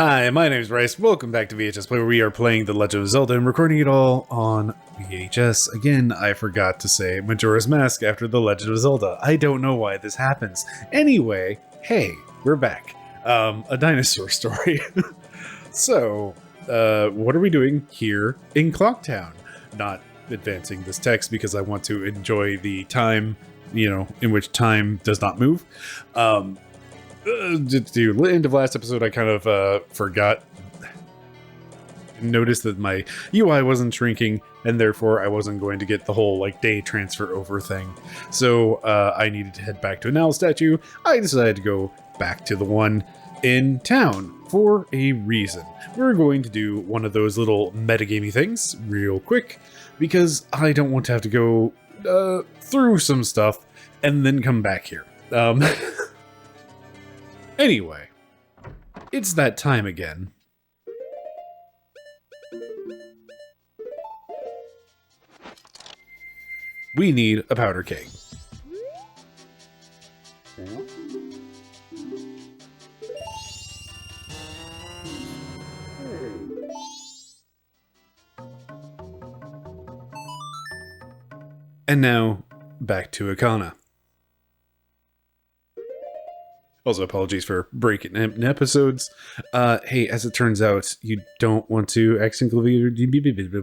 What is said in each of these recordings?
Hi, my name is Bryce. Welcome back to VHS Play, where we are playing The Legend of Zelda and recording it all on VHS. Again, I forgot to say Majora's Mask after The Legend of Zelda. I don't know why this happens. Anyway, hey, we're back. A dinosaur story. So, what are we doing here in Clocktown? Not advancing this text because I want to enjoy the time, in which time does not move. At the end of last episode, I kind of forgot. Noticed that my UI wasn't shrinking, and therefore I wasn't going to get the whole day transfer over thing. So I needed to head back to an owl statue. I decided to go back to the one in town for a reason. We're going to do one of those little metagamey things real quick because I don't want to have to go through some stuff and then come back here. Anyway, it's that time again. We need a powder keg. And now, back to Akana. Also, apologies for breaking in episodes. Hey, as it turns out, you don't want to accidentally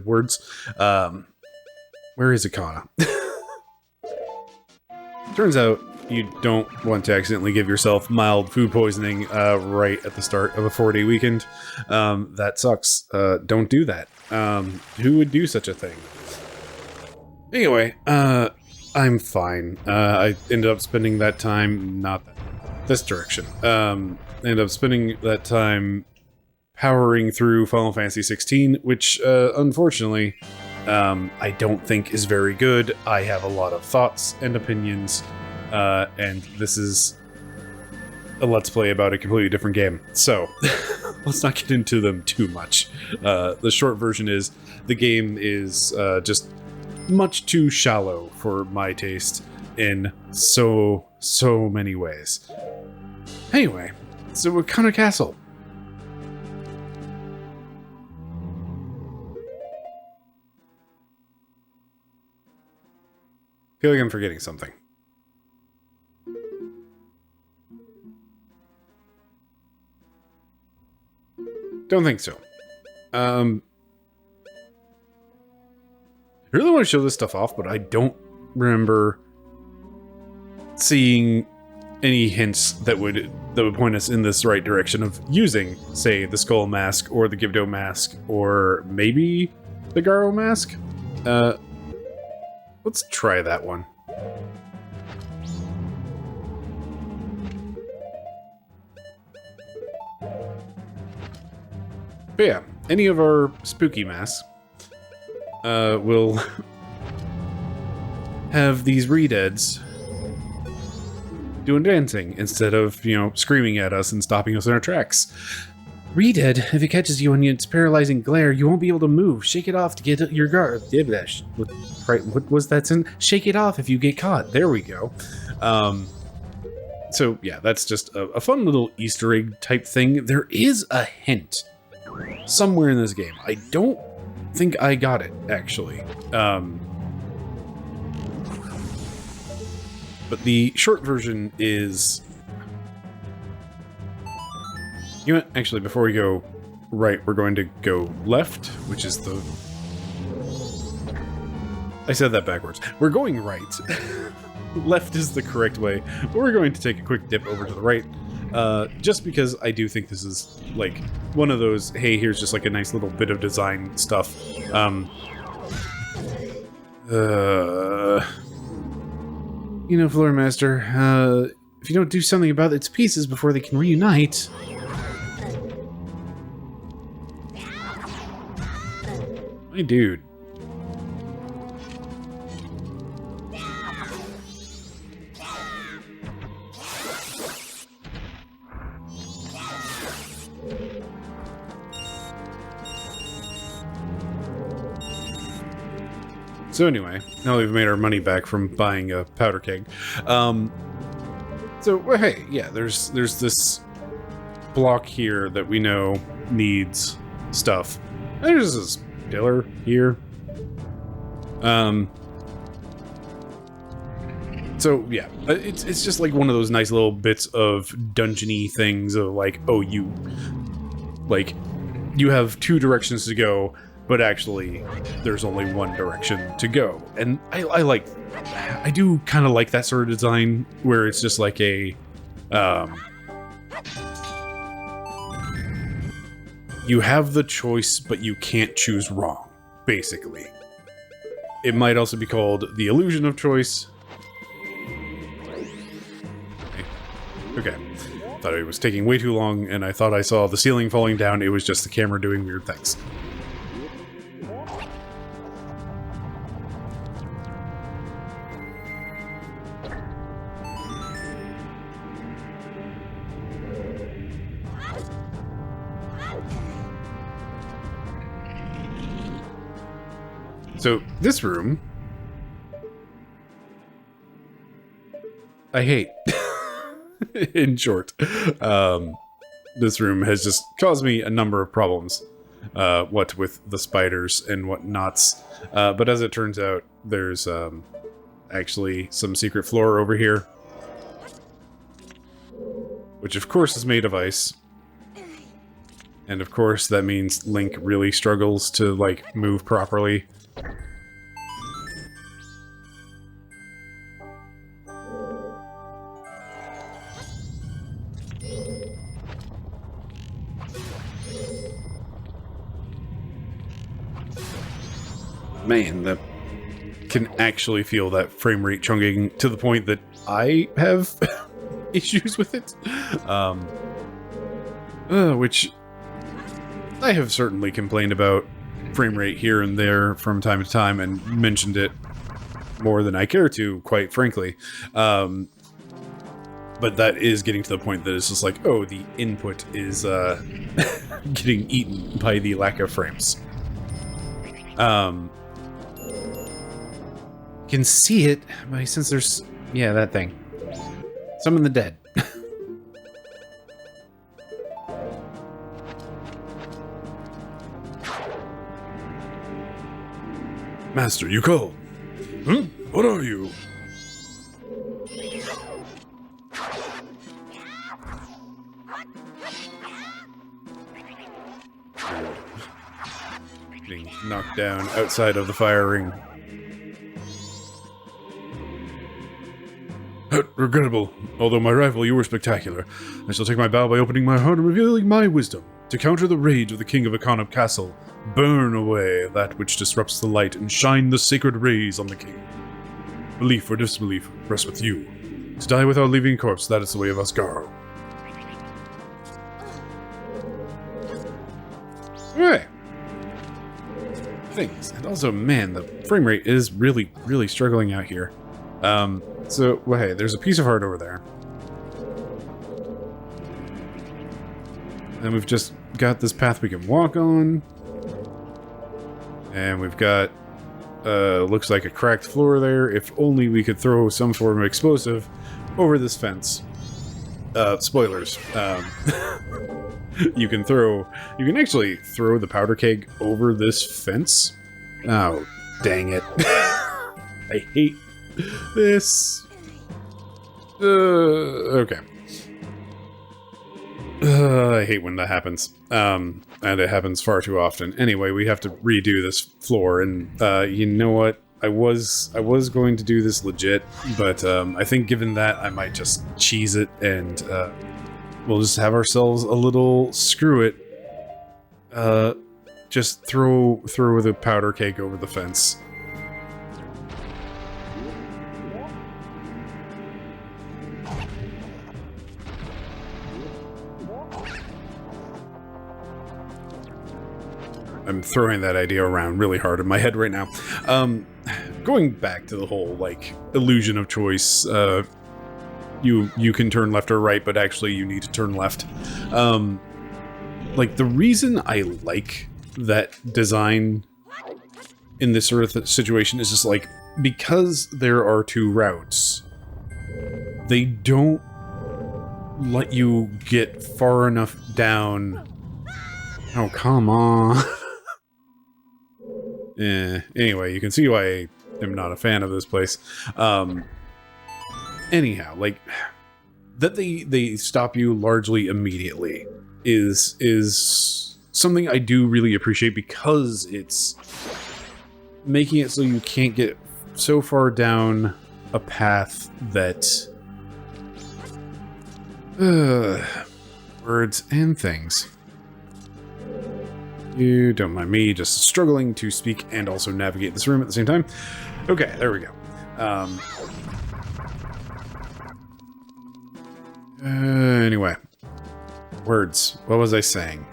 words. Where is Akana? Turns out you don't want to accidentally give yourself mild food poisoning right at the start of a 4-day weekend. That sucks. Don't do that. Who would do such a thing? Anyway, I'm fine. I ended up spending that time, not this direction. Ended up spending that time powering through Final Fantasy 16, which, unfortunately, I don't think is very good. I have a lot of thoughts and opinions, and this is a Let's Play about a completely different game. So, let's not get into them too much. The short version is, the game is just much too shallow for my taste in so many ways. Anyway, so Akana Castle. Feel like I'm forgetting something. Don't think so. I really want to show this stuff off, but I don't remember seeing any hints that would point us in this right direction of using, say, the Skull Mask or the Gibdo Mask or maybe the Garo Mask. Let's try that one. But yeah, any of our spooky masks will have these redeads doing dancing instead of, screaming at us and stopping us in our tracks. Redead, if it catches you in its paralyzing glare, you won't be able to move. Shake it off to get your guard. What was that? Shake it off if you get caught. There we go. So yeah, that's just a fun little Easter egg type thing. There is a hint somewhere in this game. I don't think I got it, actually. But the short version is... You know what? Actually, before we go right, we're going to go left, which is the... I said that backwards. We're going right. Left is the correct way, but we're going to take a quick dip over to the right, just because I do think this is, one of those, hey, here's just, a nice little bit of design stuff. Floor Master, if you don't do something about its pieces before they can reunite... My dude. So anyway, now that we've made our money back from buying a powder keg, so, well, hey, yeah, there's this block here that we know needs stuff. There's this pillar here. So yeah, it's just like one of those nice little bits of dungeony things of like, oh, you have two directions to go, but actually there's only one direction to go. And I do kind of like that sort of design where it's just like a you have the choice, but you can't choose wrong, basically. It might also be called the illusion of choice. Okay. Thought it was taking way too long, and I thought I saw the ceiling falling down. It was just the camera doing weird things. So, this room, I hate. In short, this room has just caused me a number of problems. What with the spiders and whatnots. But as it turns out, there's actually some secret floor over here. Which of course is made of ice. And of course that means Link really struggles to, like, move properly. Man, that can actually feel that frame rate chunking to the point that I have issues with it. Which I have certainly complained about frame rate here and there from time to time and mentioned it more than I care to, quite frankly. But that is getting to the point that it's just like, oh, the input is getting eaten by the lack of frames. Can see it, but since there's... yeah, that thing. Summon the dead. Master, you called. What are you? Getting knocked down outside of the fire ring. Regrettable. Although my rival, you were spectacular. I shall take my bow by opening my heart and revealing my wisdom. To counter the rage of the king of Akanab Castle, burn away that which disrupts the light and shine the sacred rays on the king. Belief or disbelief rests with you. To die without leaving a corpse, that is the way of Asgaro. Alright. Things. And also, man, the frame rate is really, really struggling out here. So, well, hey, there's a piece of heart over there. And we've just got this path we can walk on. And we've got, looks like a cracked floor there. If only we could throw some form of explosive over this fence. Spoilers. You can actually throw the powder keg over this fence. Oh, dang it. I hate this. Okay. I hate when that happens. And it happens far too often. Anyway, we have to redo this floor, and you know what? I was going to do this legit, but I think given that, I might just cheese it, and we'll just have ourselves a little screw it. Just throw the powder cake over the fence. I'm throwing that idea around really hard in my head right now. Going back to the whole, like, illusion of choice, you can turn left or right, but actually you need to turn left. Like, the reason I like that design in this sort of situation is just, like, because there are two routes, they don't let you get far enough down. Oh, come on. Anyway, you can see why I am not a fan of this place. Anyhow, like, that they stop you largely immediately is something I do really appreciate, because it's making it so you can't get so far down a path that words and things. You don't mind me just struggling to speak and also navigate this room at the same time. Okay, there we go. Anyway. Words. What was I saying?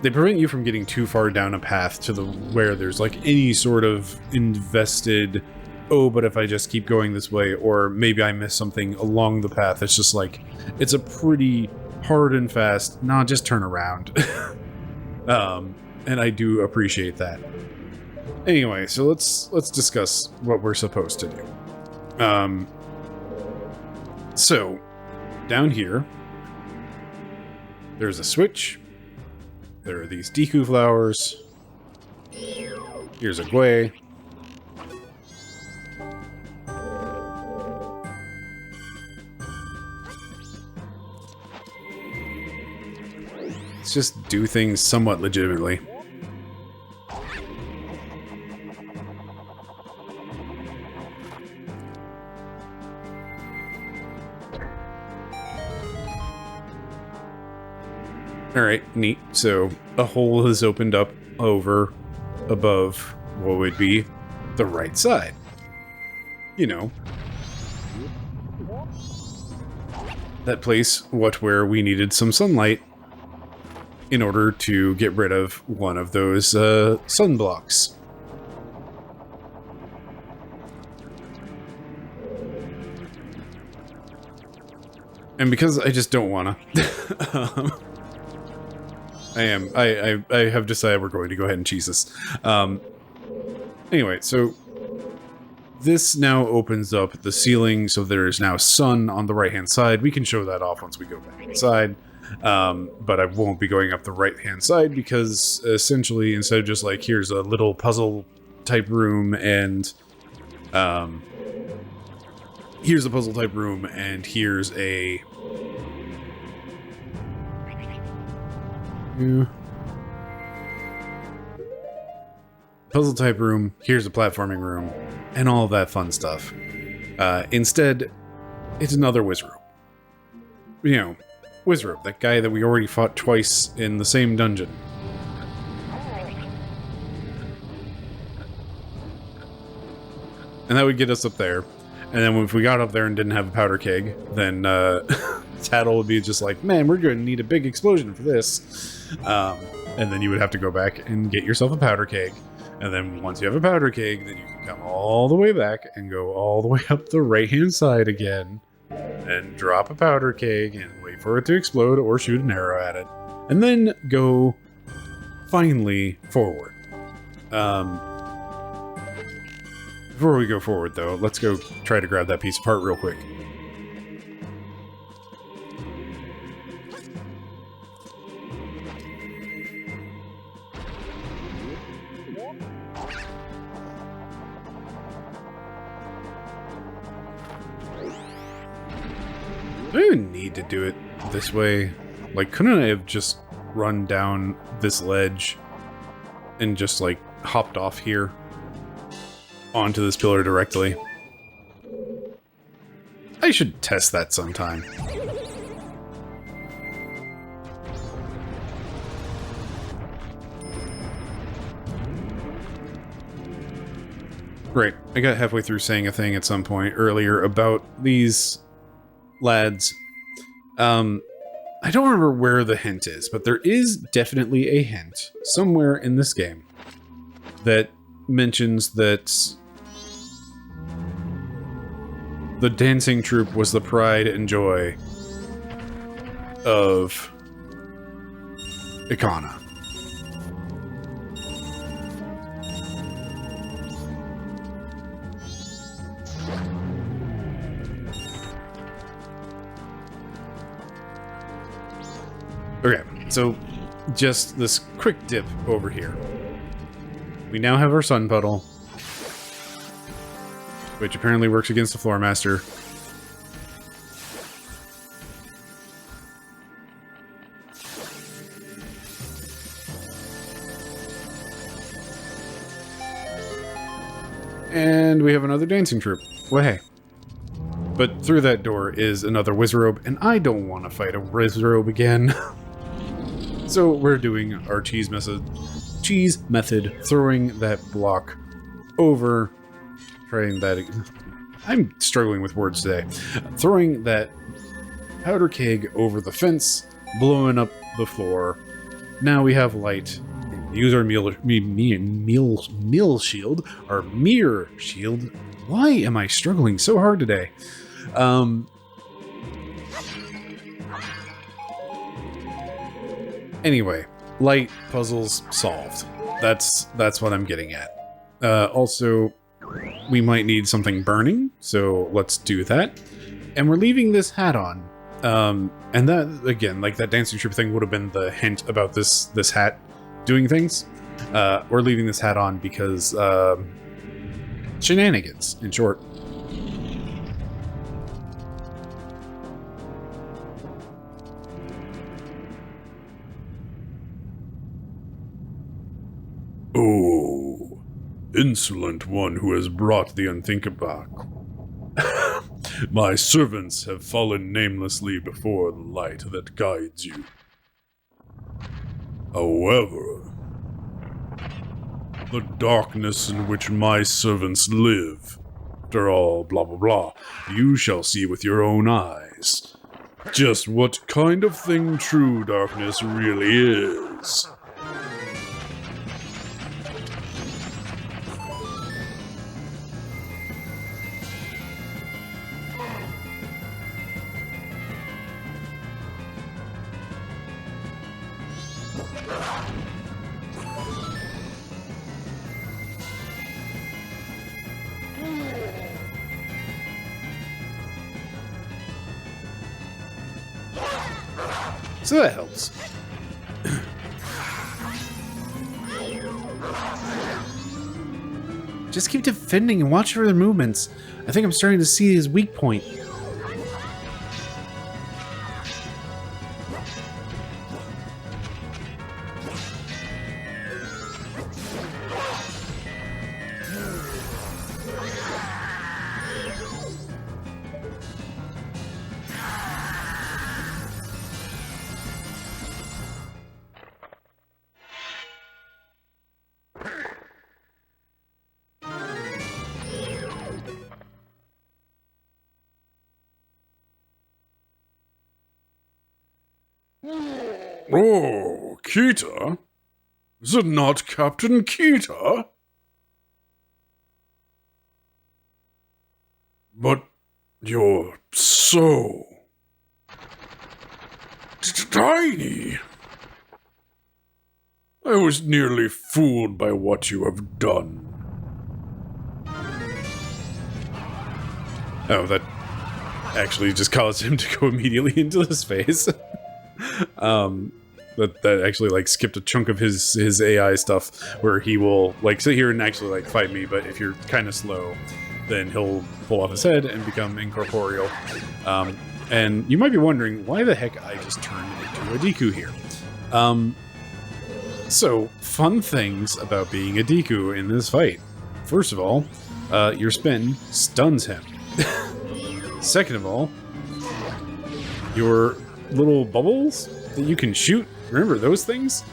They prevent you from getting too far down a path to where there's like any sort of invested, oh, but if I just keep going this way, or maybe I miss something along the path. It's just like, it's a pretty hard and fast, nah, just turn around. And I do appreciate that. Anyway, so let's discuss what we're supposed to do. So, down here, there's a switch. There are these Deku flowers. Here's a Gwei. Let's just do things somewhat legitimately. Alright, neat. So, a hole has opened up above what would be the right side. You know. That place, where we needed some sunlight in order to get rid of one of those sunblocks. And because I just don't wanna... I have decided we're going to go ahead and cheese this. Anyway, so this now opens up the ceiling, so there is now sun on the right-hand side. We can show that off once we go back inside, but I won't be going up the right-hand side because essentially, instead of just like, here's a little puzzle-type room, and here's a puzzle-type room, and here's a... puzzle type room, here's a platforming room, and all of that fun stuff. Instead, it's another Wizrobe. You know, Wizrobe, that guy that we already fought twice in the same dungeon. And that would get us up there. And then if we got up there and didn't have a powder keg, then Tattle would be just like, man, we're going to need a big explosion for this. And then you would have to go back and get yourself a powder keg. And then once you have a powder keg, then you can come all the way back and go all the way up the right-hand side again. And drop a powder keg and wait for it to explode or shoot an arrow at it. And then go finally forward. Before we go forward, though, let's go try to grab that piece apart real quick. I don't even need to do it this way. Like, couldn't I have just run down this ledge and just, like, hopped off here onto this pillar directly? I should test that sometime. Right, I got halfway through saying a thing at some point earlier about these lads. I don't remember where the hint is, but there is definitely a hint somewhere in this game that mentions that the dancing troupe was the pride and joy of Ikana. So, just this quick dip over here. We now have our Sun Puddle, which apparently works against the Floor Master. And we have another dancing troupe. Well, hey. But through that door is another Wizrobe, and I don't want to fight a Wizrobe again. So we're doing our cheese method, throwing that block over, trying that. I'm struggling with words today. Throwing that powder keg over the fence, blowing up the floor. Now we have light. Use our meal shield, our mirror shield. Why am I struggling so hard today? Anyway, light puzzles solved. That's what I'm getting at. Also, we might need something burning, so let's do that. And we're leaving this hat on. And that, again, like that dancing troupe thing would have been the hint about this hat doing things. We're leaving this hat on because shenanigans, in short. Oh, insolent one who has brought the unthinkable. My servants have fallen namelessly before the light that guides you. However, the darkness in which my servants live, after all, blah blah blah, you shall see with your own eyes just what kind of thing true darkness really is. So that helps. Just keep defending and watch for their movements. I think I'm starting to see his weak point. Oh, Kita? Is it not Captain Kita? But you're so tiny. I was nearly fooled by what you have done. Oh, that actually just caused him to go immediately into his face. That actually like skipped a chunk of his AI stuff where he will like sit here and actually like fight me, but if you're kind of slow, then he'll pull off his head and become incorporeal. And you might be wondering why the heck I just turned into a Deku here. So fun things about being a Deku in this fight. First of all, your spin stuns him. Second of all, your little bubbles that you can shoot, remember those things?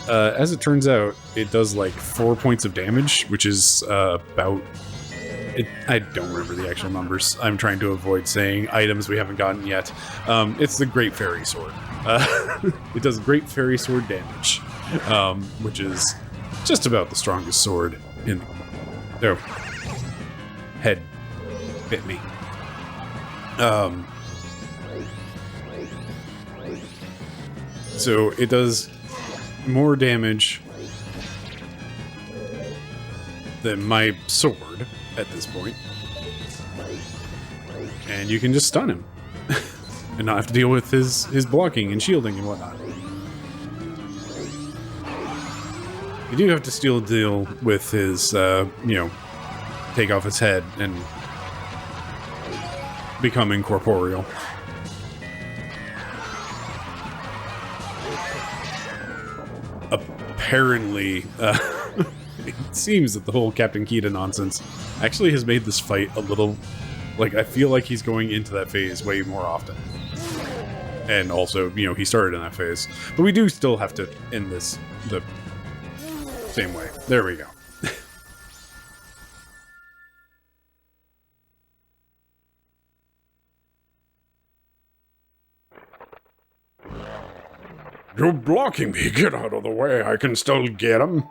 As it turns out, it does like 4 points of damage, which is about... I don't remember the actual numbers. I'm trying to avoid saying items we haven't gotten yet. It's the Great Fairy Sword. It does Great Fairy Sword damage, which is just about the strongest sword in... Oh. Head bit me. So it does more damage than my sword at this point. And you can just stun him. And not have to deal with his blocking and shielding and whatnot. You do have to still deal with his, take off his head and become incorporeal. Apparently, it seems that the whole Captain Kita nonsense actually has made this fight a little... Like, I feel like he's going into that phase way more often. And also, he started in that phase. But we do still have to end this the same way. There we go. You're blocking me. Get out of the way. I can still get him.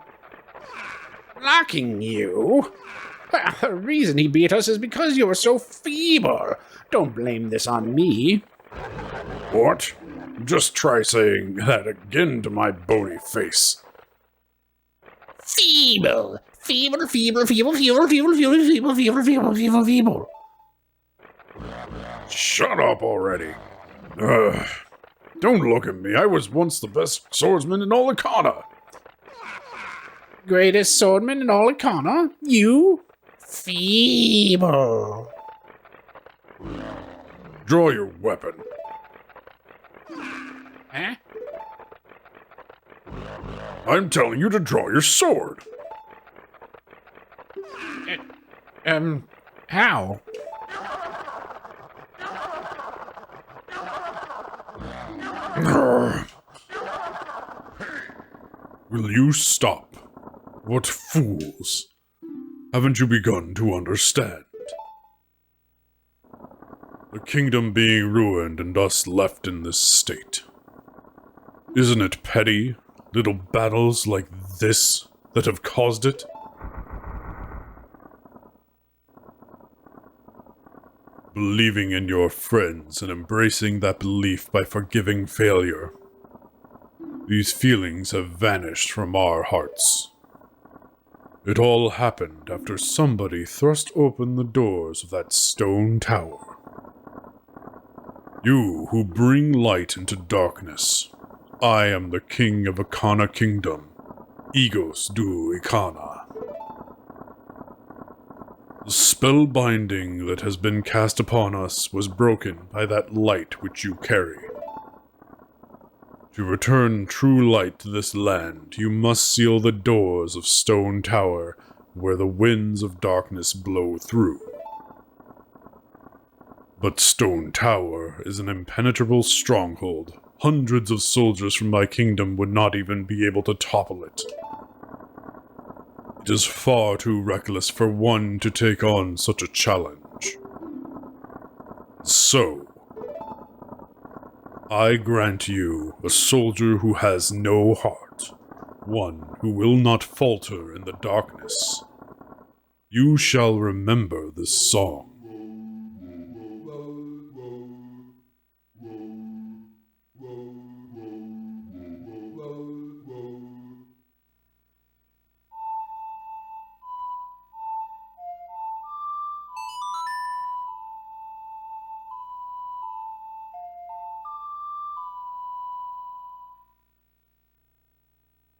Blocking you? Well, the reason he beat us is because you were so feeble. Don't blame this on me. What? Just try saying that again to my bony face. Feeble. Feeble, feeble, feeble, feeble, feeble, feeble, feeble, feeble, feeble, feeble, feeble. Shut up already. Don't look at me. I was once the best swordsman in all Akana. Greatest swordman in all Akana? You? Feeble. Draw your weapon. Huh? I'm telling you to draw your sword. How? Will you stop? What fools. Haven't you begun to understand? The kingdom being ruined and us left in this state. Isn't it petty, little battles like this that have caused it? Believing in your friends and embracing that belief by forgiving failure. These feelings have vanished from our hearts. It all happened after somebody thrust open the doors of that stone tower. You who bring light into darkness. I am the king of Akana Kingdom, Egos du Ikana. The spell binding that has been cast upon us was broken by that light which you carry. To return true light to this land, you must seal the doors of Stone Tower where the winds of darkness blow through. But Stone Tower is an impenetrable stronghold. Hundreds of soldiers from my kingdom would not even be able to topple it. It is far too reckless for one to take on such a challenge. So, I grant you a soldier who has no heart, one who will not falter in the darkness. You shall remember this song.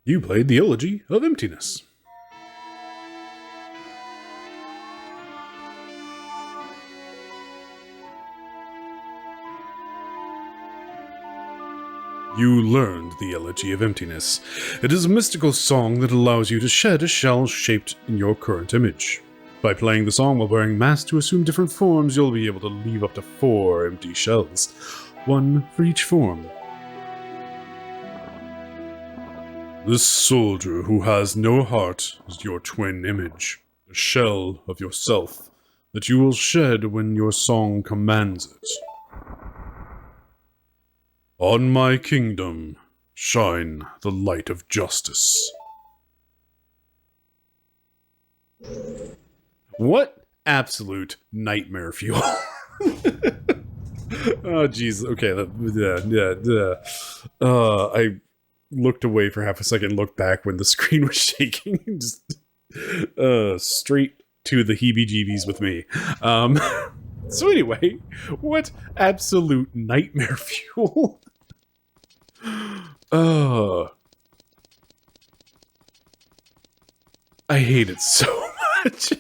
You played the Elegy of Emptiness. You learned the Elegy of Emptiness. It is a mystical song that allows you to shed a shell shaped in your current image. By playing the song while wearing masks to assume different forms, you'll be able to leave up to 4 empty shells, one for each form. This soldier who has no heart is your twin image, a shell of yourself that you will shed when your song commands it. On my kingdom, shine the light of justice. What absolute nightmare fuel. Oh, jeez. Okay. I looked away for half a second, looked back when the screen was shaking. Just straight to the heebie-jeebies with me. So anyway, what absolute nightmare fuel. I hate it so much.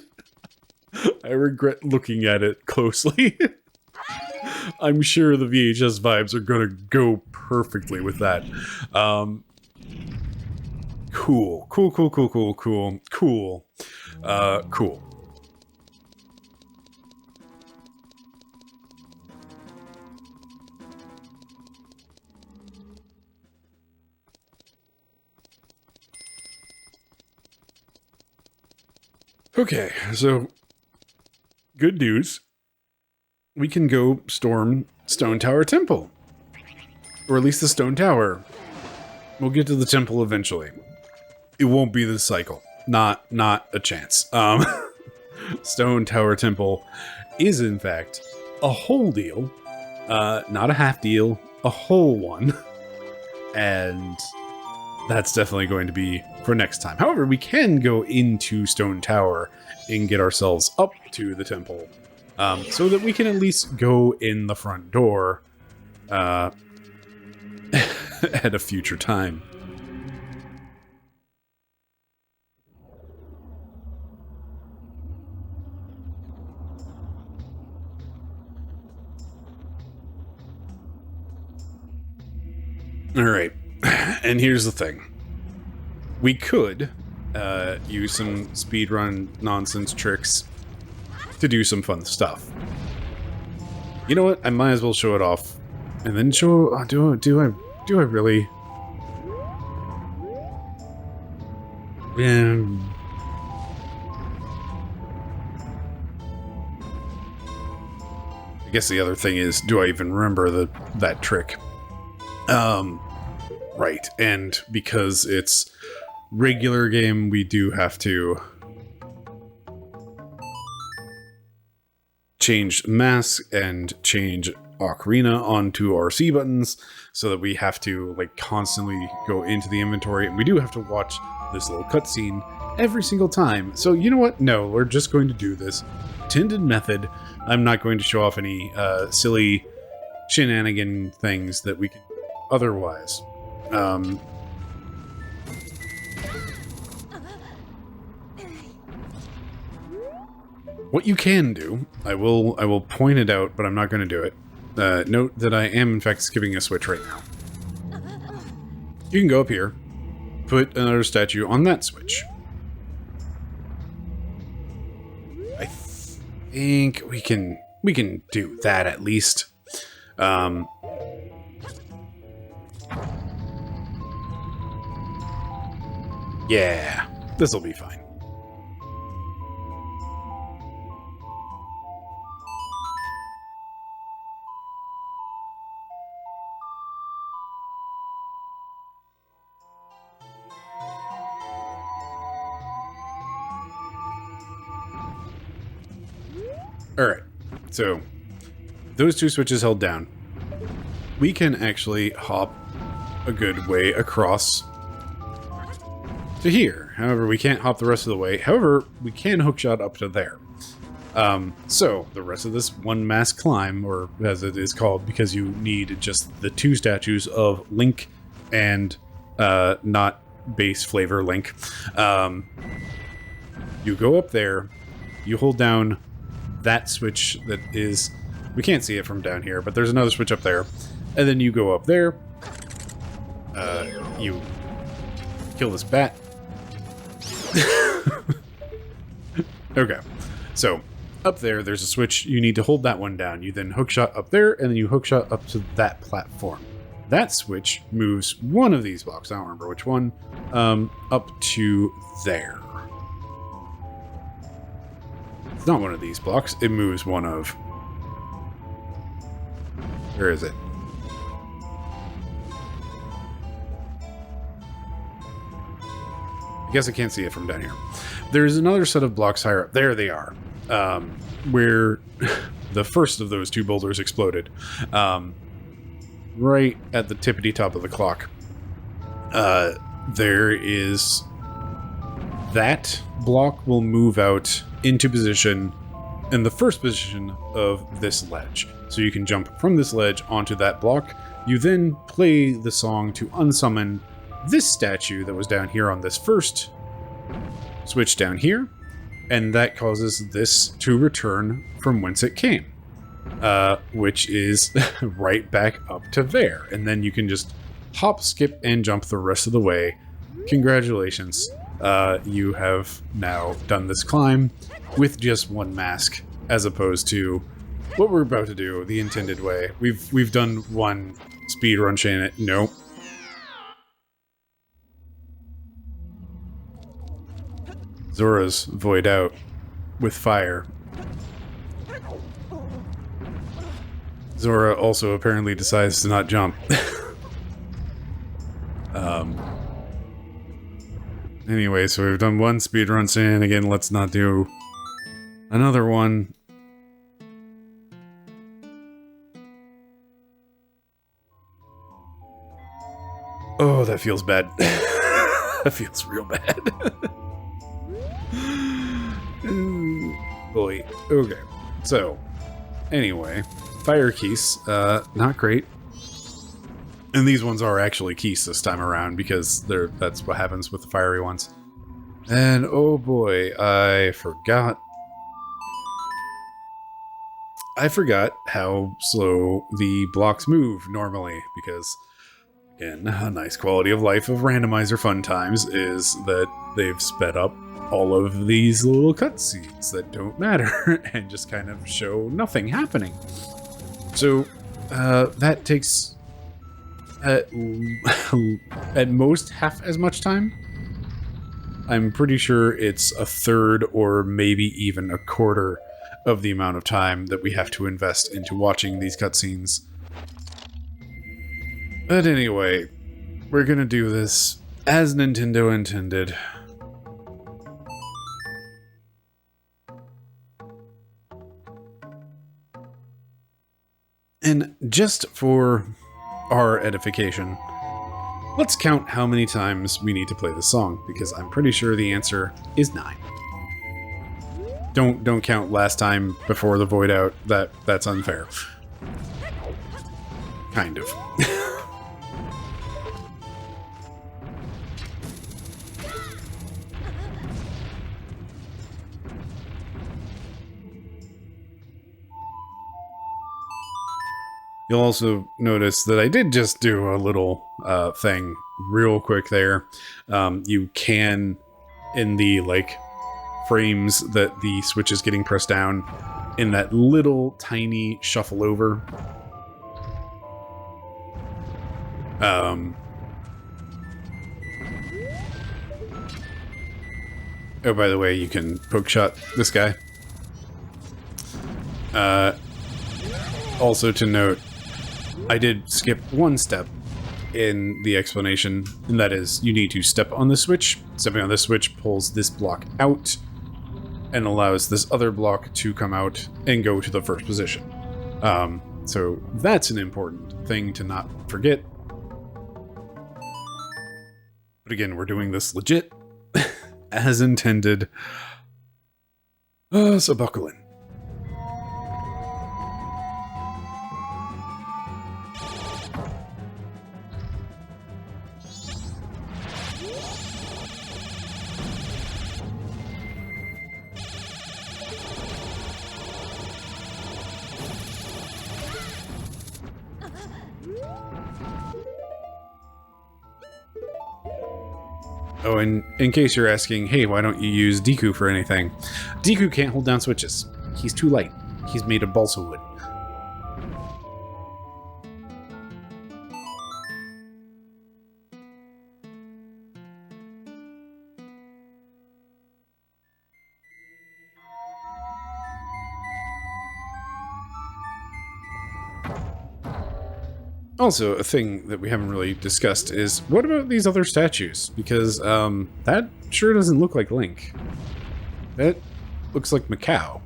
I regret looking at it closely. I'm sure the VHS vibes are gonna go perfectly with that. Cool. Cool. Okay, so good news. We can go storm Stone Tower Temple. Or at least the Stone Tower. We'll get to the temple eventually. It won't be this cycle. Not a chance. Stone Tower Temple is, in fact, a whole deal. Not a half deal, a whole one. And that's definitely going to be for next time. However, we can go into Stone Tower and get ourselves up to the temple. So that we can at least go in the front door at a future time. Alright, and here's the thing. We could use some speedrun nonsense tricks to do some fun stuff. You know what? I might as well show it off, and then show. Do I really? I guess the other thing is, do I even remember that trick? Right, and because it's regular game, we do have to change mask and change ocarina onto our C buttons, so that we have to like constantly go into the inventory, and we do have to watch this little cutscene every single time. So you know what? No, we're just going to do this intended method. I'm not going to show off any silly shenanigan things that we can otherwise. What you can do, I will point it out, but I'm not going to do it. Note that I am in fact skipping a switch right now. You can go up here, put another statue on that switch. I think we can do that at least. Yeah, this will be fine. Alright, so those two switches held down. We can actually hop a good way across to here. However, we can't hop the rest of the way. However, we can hookshot up to there. So the rest of this one mass climb, or as it is called, because you need just the two statues of Link and not base flavor Link. You go up there, you hold down that switch that is, we can't see it from down here, but there's another switch up there, and then you go up there, you kill this bat. Okay, so up there's a switch. You need to hold that one down. You then hookshot up there, and then you hookshot up to that platform. That switch moves one of these blocks, I don't remember which one, up to there. It's not one of these blocks, it moves one of... Where is it? I guess I can't see it from down here. There's another set of blocks higher up. There they are. Where the first of those two boulders exploded. Right at the tippity top of the clock. There is... That block will move out into position in the first position of this ledge. So you can jump from this ledge onto that block. You then play the song to unsummon this statue that was down here on this first switch down here, and that causes this to return from whence it came, which is right back up to there. And then you can just hop, skip, and jump the rest of the way. Congratulations. You have now done this climb with just one mask, as opposed to what we're about to do the intended way. We've done one speedrun chain. Nope. Zora's void out with fire. Zora also apparently decides to not jump. Anyway, so we've done one speedrun chain. Again, let's not do another one. Oh, that feels bad. That feels real bad. Boy. Okay. So, anyway, fire keys, not great. And these ones are actually keys this time around because that's what happens with the fiery ones. And oh boy, I forgot how slow the blocks move normally, because again, a nice quality of life of randomizer fun times is that they've sped up all of these little cutscenes that don't matter and just kind of show nothing happening. So that takes at most half as much time. I'm pretty sure it's a third or maybe even a quarter of the amount of time that we have to invest into watching these cutscenes. But anyway, we're gonna do this as Nintendo intended. And just for our edification, let's count how many times we need to play this song, because I'm pretty sure the answer is 9. Don't count last time before the void out. That's unfair. Kind of. You'll also notice that I did just do a little thing real quick there. You can, in the frames that the switch is getting pressed down, in that little tiny shuffle over. Oh, by the way, you can poke shot this guy. Also to note, I did skip one step in the explanation, and that is you need to step on the switch. Stepping on this switch pulls this block out and allows this other block to come out and go to the first position. So that's an important thing to not forget. But again, we're doing this legit, as intended. So buckle in. Oh, and in case you're asking, hey, why don't you use Deku for anything? Deku can't hold down switches. He's too light. He's made of balsa wood. Also, a thing that we haven't really discussed is, what about these other statues? Because, that sure doesn't look like Link. That looks like Macau.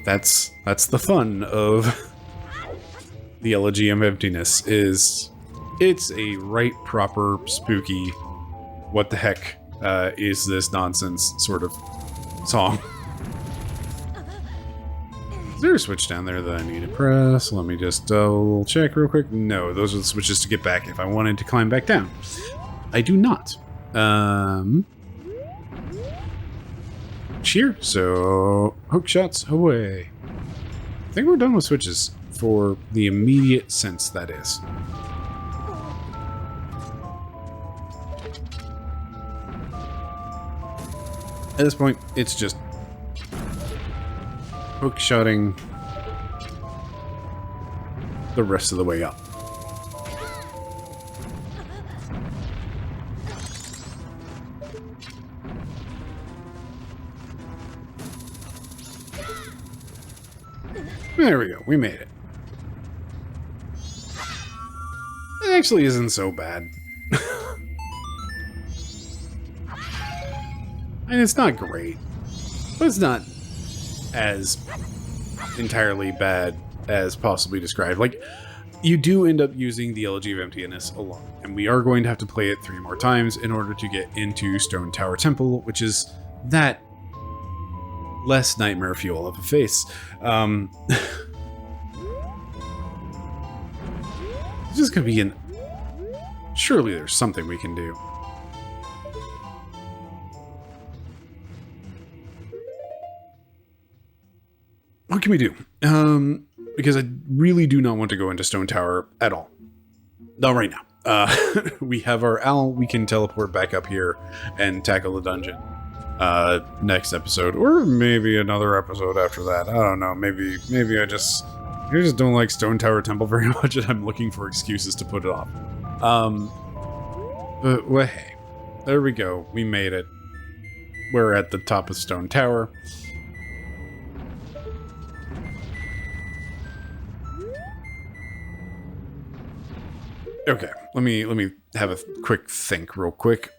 That's the fun of the Elegy of Emptiness, is it's a right proper spooky, what the heck is this nonsense sort of song. Is there a switch down there that I need to press? Let me just double check real quick. No, those are the switches to get back if I wanted to climb back down. I do not. Cheer. So, hook shots away. I think we're done with switches for the immediate sense, that is. At this point, it's just hook shotting the rest of the way up. There we go. We made it. It actually isn't so bad. And it's not great, but it's not as entirely bad as possibly described. Like, you do end up using the Elegy of Emptiness a lot, and we are going to have to play it 3 more times in order to get into Stone Tower Temple, which is that less nightmare fuel of a face. It's just gonna be surely there's something we can do. What can we do? Because I really do not want to go into Stone Tower at all. Not right now. We have our owl. We can teleport back up here and tackle the dungeon next episode, or maybe another episode after that. I don't know. Maybe I just don't like Stone Tower Temple very much, and I'm looking for excuses to put it off. But well, hey, there we go. We made it. We're at the top of Stone Tower. Okay, let me have a quick think real quick.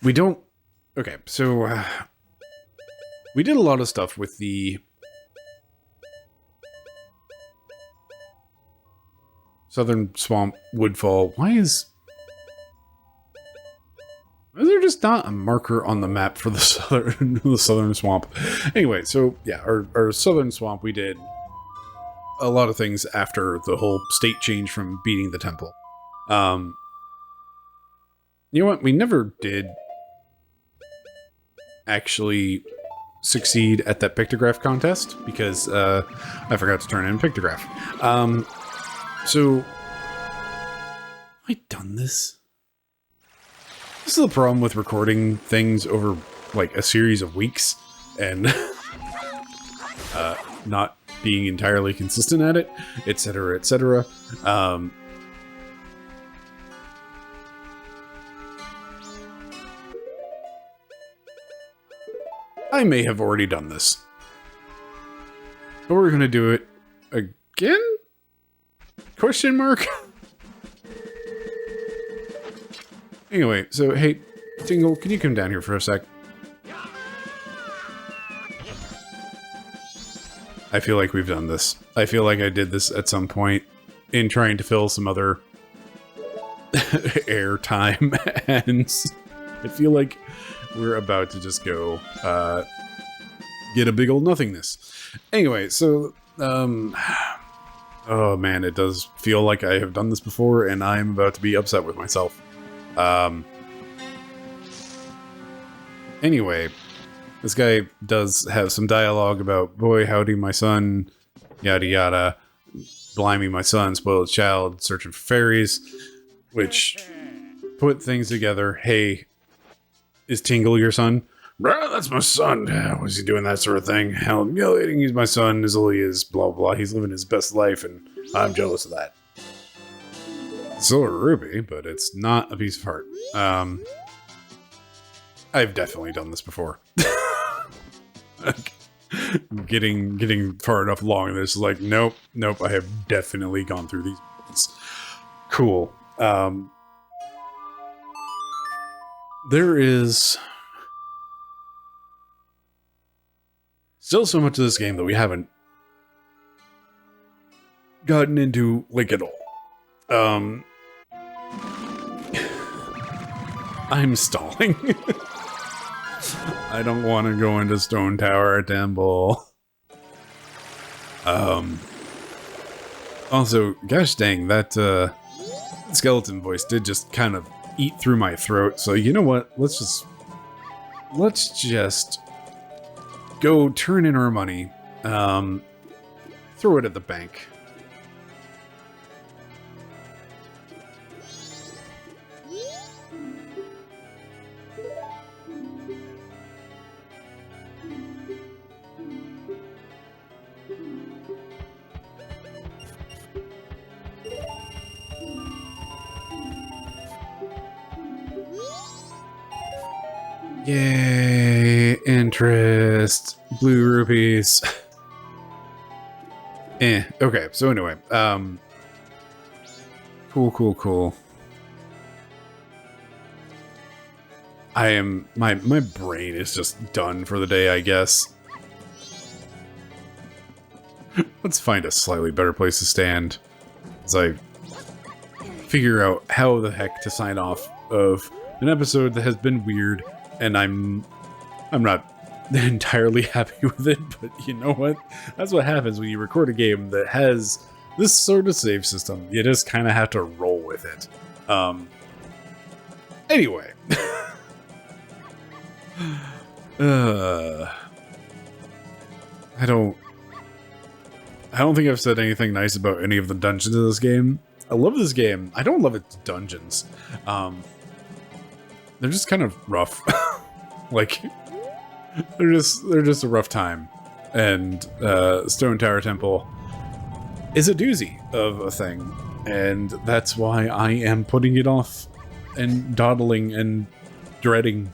We don't... Okay, so... we did a lot of stuff with the... Southern Swamp Woodfall. Why is there just not a marker on the map for the southern swamp? Anyway, so yeah, our southern swamp, we did a lot of things after the whole state change from beating the temple. You know what? We never did actually succeed at that pictograph contest because I forgot to turn in a pictograph. So have I done this? This is the problem with recording things over, like, a series of weeks and not being entirely consistent at it, etc., etc. I may have already done this. But we're going to do it again? Question mark? Anyway, so, hey, Tingle, can you come down here for a sec? I feel like we've done this. I feel like I did this at some point in trying to fill some other air time, and I feel like we're about to just go get a big old nothingness. Anyway, so, oh man, it does feel like I have done this before, and I'm about to be upset with myself. Anyway, this guy does have some dialogue about, boy, howdy, my son, yada yada, blimey, my son, spoiled child, searching for fairies, which put things together. Hey, is Tingle your son? Bruh, that's my son. Was he doing that sort of thing? Hell, humiliating, he's my son, is all he is, blah, blah, he's living his best life, and I'm jealous of that. Silver ruby, but it's not a piece of heart. I've definitely done this before. getting far enough along, and it's like, nope, I have definitely gone through these ones. Cool. There is still so much of this game that we haven't gotten into, like, at all. I'm stalling. I don't want to go into Stone Tower Temple. Also, gosh dang, that skeleton voice did just kind of eat through my throat. So you know what? Let's just go turn in our money, throw it at the bank. Yay, interest, blue rupees. Okay, so anyway, cool. My brain is just done for the day, I guess. Let's find a slightly better place to stand as I figure out how the heck to sign off of an episode that has been weird, and I'm not entirely happy with it, but you know what? That's what happens when you record a game that has this sort of save system. You just kind of have to roll with it. Anyway. I don't think I've said anything nice about any of the dungeons in this game. I love this game. I don't love its dungeons. They're just kind of rough. Like, they're just a rough time. And Stone Tower Temple is a doozy of a thing. And that's why I am putting it off and dawdling and dreading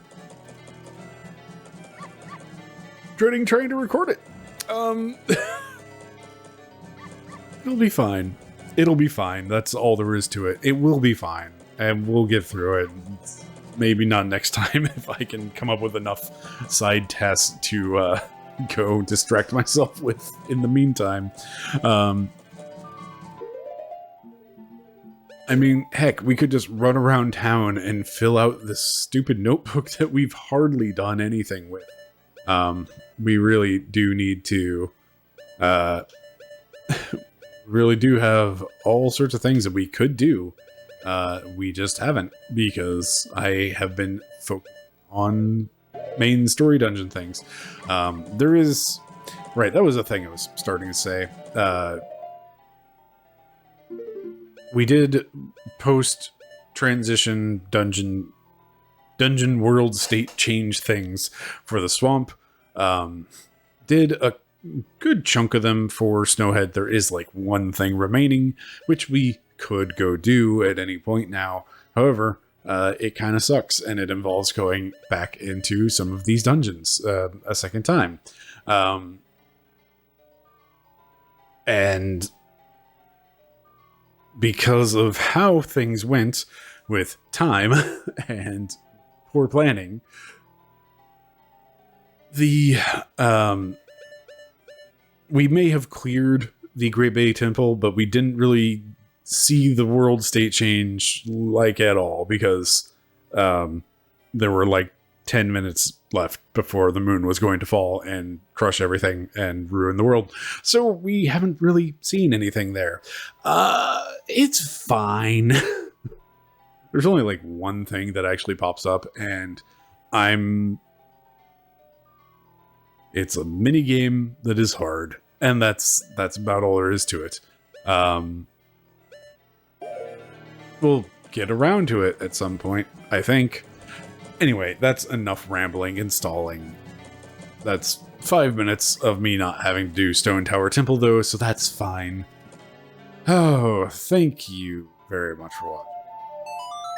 trying to record it. It'll be fine. It'll be fine. That's all there is to it. It will be fine. And we'll get through it. Maybe not next time if I can come up with enough side tasks to go distract myself with in the meantime. I mean, heck, we could just run around town and fill out this stupid notebook that we've hardly done anything with. We really do need to really do have all sorts of things that we could do. We just haven't, because I have been focused on main story dungeon things. There is... Right, that was a thing I was starting to say. We did post-transition dungeon world state change things for the swamp. Did a good chunk of them for Snowhead. There is like one thing remaining, which we could go do at any point now. However, it kind of sucks, and it involves going back into some of these dungeons a second time. And because of how things went with time and poor planning, we may have cleared the Great Bay Temple, but we didn't really see the world state change like at all, because there were like 10 minutes left before the moon was going to fall and crush everything and ruin the world. So we haven't really seen anything there. It's fine. There's only like one thing that actually pops up, and it's a mini game that is hard, and that's about all there is to it. We'll get around to it at some point, I think. Anyway, that's enough rambling and stalling. That's 5 minutes of me not having to do Stone Tower Temple, though, so that's fine. Oh, thank you very much for watching.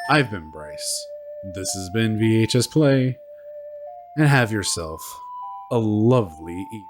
I've been Bryce. This has been VHS Play, and have yourself a lovely evening.